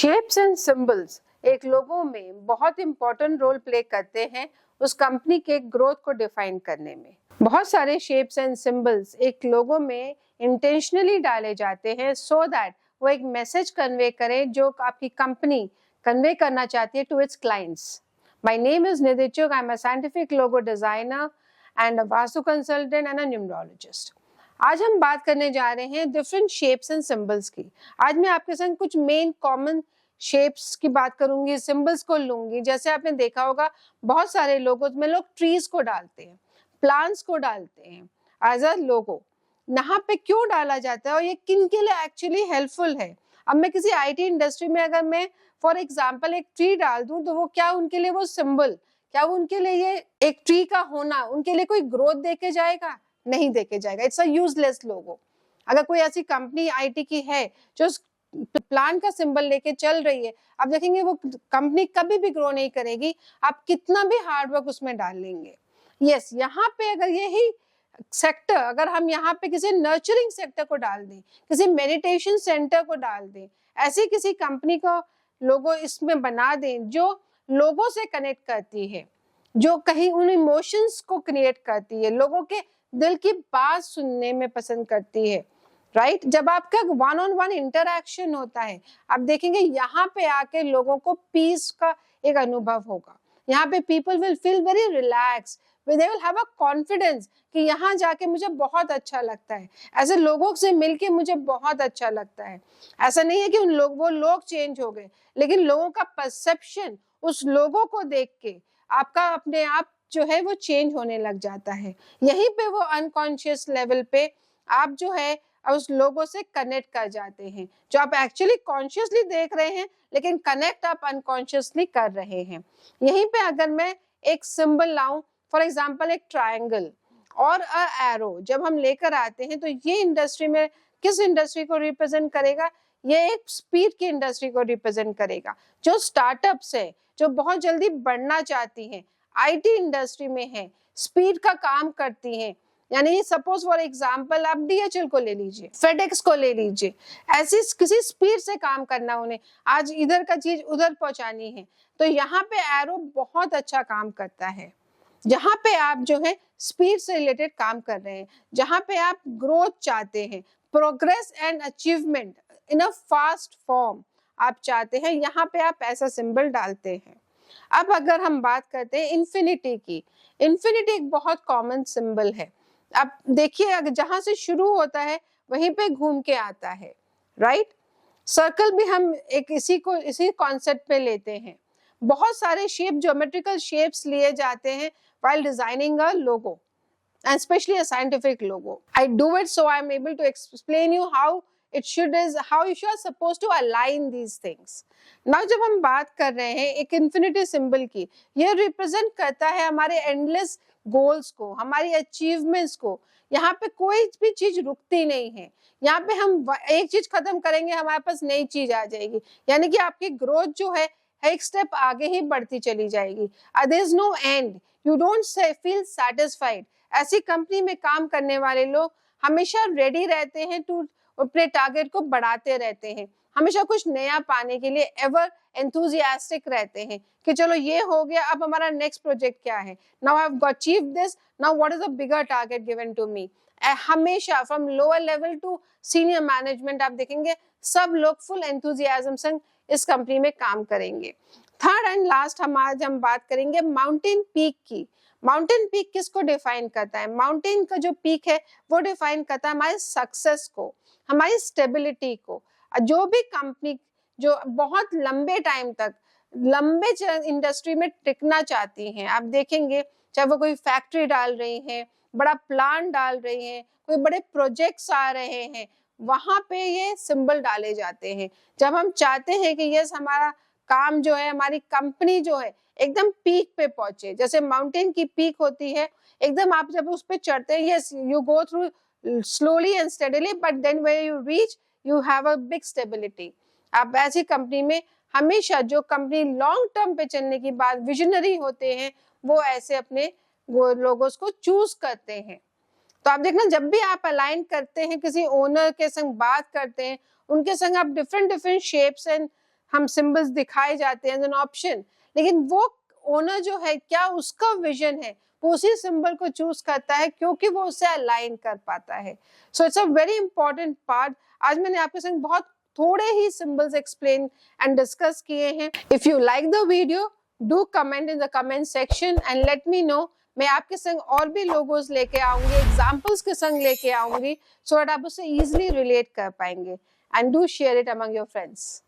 Shapes and symbols एक लोगो में बहुत इंपॉर्टेंट रोल प्ले करते हैं उस कंपनी के ग्रोथ को डिफाइन करने में। बहुत सारे शेप्स एंड सिंबल्स एक लोगो में इंटेंशनली डाले जाते हैं सो दैट वो एक मैसेज कन्वे करें जो आपकी कंपनी कन्वे करना चाहती है to its clients. My name is Nidhi Chugh, I am a scientific logo designer and a vastu consultant and a numerologist. आज हम बात करने जा रहे हैं डिफरेंट शेप्स एंड सिंबल्स की। आज मैं आपके संग कुछ मेन कॉमन शेप्स की बात करूंगी, सिंबल्स को लूंगी। जैसे आपने देखा होगा बहुत सारे लोगों में लोग ट्रीज को डालते हैं, प्लांट्स को डालते हैं एज अ लोगो। यहाँ पे क्यों डाला जाता है और ये किन के लिए एक्चुअली हेल्पफुल है? अब मैं किसी आईटी इंडस्ट्री में अगर मैं फॉर एग्जाम्पल एक ट्री डाल दूं तो वो क्या उनके लिए वो सिंबल, क्या वो उनके लिए ये एक ट्री का होना उनके लिए कोई ग्रोथ देके जाएगा? नहीं देके जाएगा। इट्स अ यूजलेस लोगो। अगर कोई ऐसी कंपनी आईटी की है जो प्लांट का सिंबल लेके चल रही है, आप देखेंगे वो कंपनी कभी भी ग्रो नहीं करेगी, आप कितना भी हार्डवर्क उसमें डाल लेंगे। यस, यहाँ पे अगर यही सेक्टर अगर हम यहाँ पे किसी नर्चरिंग सेक्टर को डाल दें, किसी मेडिटेशन सेंटर को डाल दें, ऐसी किसी कंपनी को लोगो इसमें बना दें जो लोगों से कनेक्ट करती है, जो कहीं उन इमोशंस को क्रिएट करती है, लोगों के दिल की बात सुनने में पसंद करती है, राइट? जब आपका वन ऑन वन इंटरैक्शन होता है, आप देखेंगे यहाँ पे आके लोगों को पीस का एक अनुभव होगा। यहाँ पे people will feel very relax, they will have a confidence कि यहाँ जाके मुझे बहुत अच्छा लगता है, ऐसे लोगों से मिलके मुझे बहुत अच्छा लगता है। ऐसा नहीं है कि वो लोग चेंज हो गए, लेकिन लोगों का परसेप्शन उस लोगों को देख के आपका अपने आप जो है वो चेंज होने लग जाता है। यहीं पे वो अनकॉन्शियस लेवल पे आप जो है उस लोगों से कनेक्ट कर जाते हैं, जो आप एक्चुअली कॉन्शियसली देख रहे हैं लेकिन कनेक्ट आप अनकॉन्शियसली कर रहे हैं। यहीं पे अगर मैं एक सिंबल लाऊं, फॉर एग्जांपल एक ट्रायंगल और अ एरो जब हम लेकर आते हैं तो ये इंडस्ट्री में किस इंडस्ट्री को रिप्रेजेंट करेगा? ये एक स्पीड की इंडस्ट्री को रिप्रेजेंट करेगा। जो स्टार्टअप्स है, जो बहुत जल्दी बढ़ना चाहती हैं, आईटी इंडस्ट्री में है, स्पीड का काम करती हैं, यानी सपोज फॉर एग्जांपल आप डीएचएल को ले लीजिए, फेडेक्स को ले लीजिए, ऐसी किसी स्पीड से काम करना, उन्हें आज इधर का चीज उधर पहुंचानी है, तो यहाँ पे एरो बहुत अच्छा काम करता है। जहाँ पे आप जो है स्पीड से रिलेटेड काम कर रहे हैं, जहाँ पे आप ग्रोथ चाहते हैं, progress and achievement in a fast form आप चाहते हैं, यहाँ पे आप ऐसा सिंबल डालते हैं। अब अगर हम बात करते हैं इन्फिनिटी की, इन्फिनिटी एक बहुत कॉमन सिंबल है। आप देखिए अगर जहां से शुरू होता है वहीं पे घूम के आता है, राइट? सर्कल भी हम एक इसी कॉन्सेप्ट पे लेते हैं। बहुत सारे शेप, ज्योमेट्रिकल शेप्स लिए जाते हैं while designing a logo, and especially a scientific logo. I do it so I am able to explain you how you are supposed to align these things. Now जब हम बात कर रहे हैं एक infinity symbol की, ये represent करता है हमारे endless goals को, हमारी achievements को। यहाँ पे कोई भी चीज रुकती नहीं है। यहाँ पे हम एक चीज खत्म करेंगे, हमारे पास नई चीज आ जाएगी, यानी कि आपकी ग्रोथ जो है एक स्टेप आगे ही बढ़ती चली जाएगी। There is no end. You don't feel satisfied. ऐसी कंपनी में काम करने वाले लोग हमेशा रेडी रहते हैं टू अपने टारगेट को बढ़ाते रहते हैं, हमेशा कुछ नया पाने के लिए एवर एंथुजियास्टिक रहते हैं कि चलो ये हो गया, अब हमारा नेक्स्ट प्रोजेक्ट क्या है, now I have achieved this, now what is a bigger target given to me. हमेशा from lower level to senior management आप देखेंगे सब लोग फुल एंथुजियाज्म से इस कंपनी में काम करेंगे। थर्ड एंड लास्ट आज हम बात करेंगे माउंटेन पीक की। माउंटेन पीक किसको डिफाइन करता है? माउंटेन का जो पीक है वो डिफाइन करता है हमारे सक्सेस को, हमारी स्टेबिलिटी को। जो भी कंपनी जो बहुत लंबे टाइम तक लंबे इंडस्ट्री में टिकना चाहती हैं, आप देखेंगे चाहे वो कोई फैक्ट्री डाल रही हैं, बड़ा प्लांट डाल रही हैं, कोई बड़े प्रोजेक्ट्स आ रहे हैं, वहां पे ये सिंबल डाले जाते हैं। जब हम चाहते हैं कि यस हमारा काम जो है, हमारी कंपनी जो है एकदम पीक पे पहुंचे, जैसे माउंटेन की पीक होती है, एकदम आप जब उस पे चढ़ते हैं, yes you go through slowly and steadily, but then when you reach you have a big stability. आप ऐसी कंपनी में हमेशा जो कंपनी लॉन्ग टर्म पे चलने की बात विजनरी होते हैं, वो ऐसे अपने वो लोगोस को चूज करते हैं। तो आप देखना जब भी आप अलाइन करते हैं, किसी ओनर के संग बात करते हैं, उनके संग आप डिफरेंट शेप्स एंड हम सिंबल्स दिखाए जाते हैं एज एन ऑप्शन, लेकिन वो ओनर जो है क्या उसका विजन है, वो उसी सिंबल को चूज करता है क्योंकि वो उसे अलाइन कर पाता है। So it's a very important part. आज मैंने आपके संग बहुत थोड़े ही सिंबल्स एक्सप्लेन एंड डिस्कस किए हैं। If you like the video, do comment in the comment section and let me know. मैं आपके संग और भी लोगोस लेके आऊंगी, एग्जाम्पल्स के संग लेके आऊंगी, सो दैट आप उसे इजिली रिलेट कर पाएंगे। And do share it among your friends.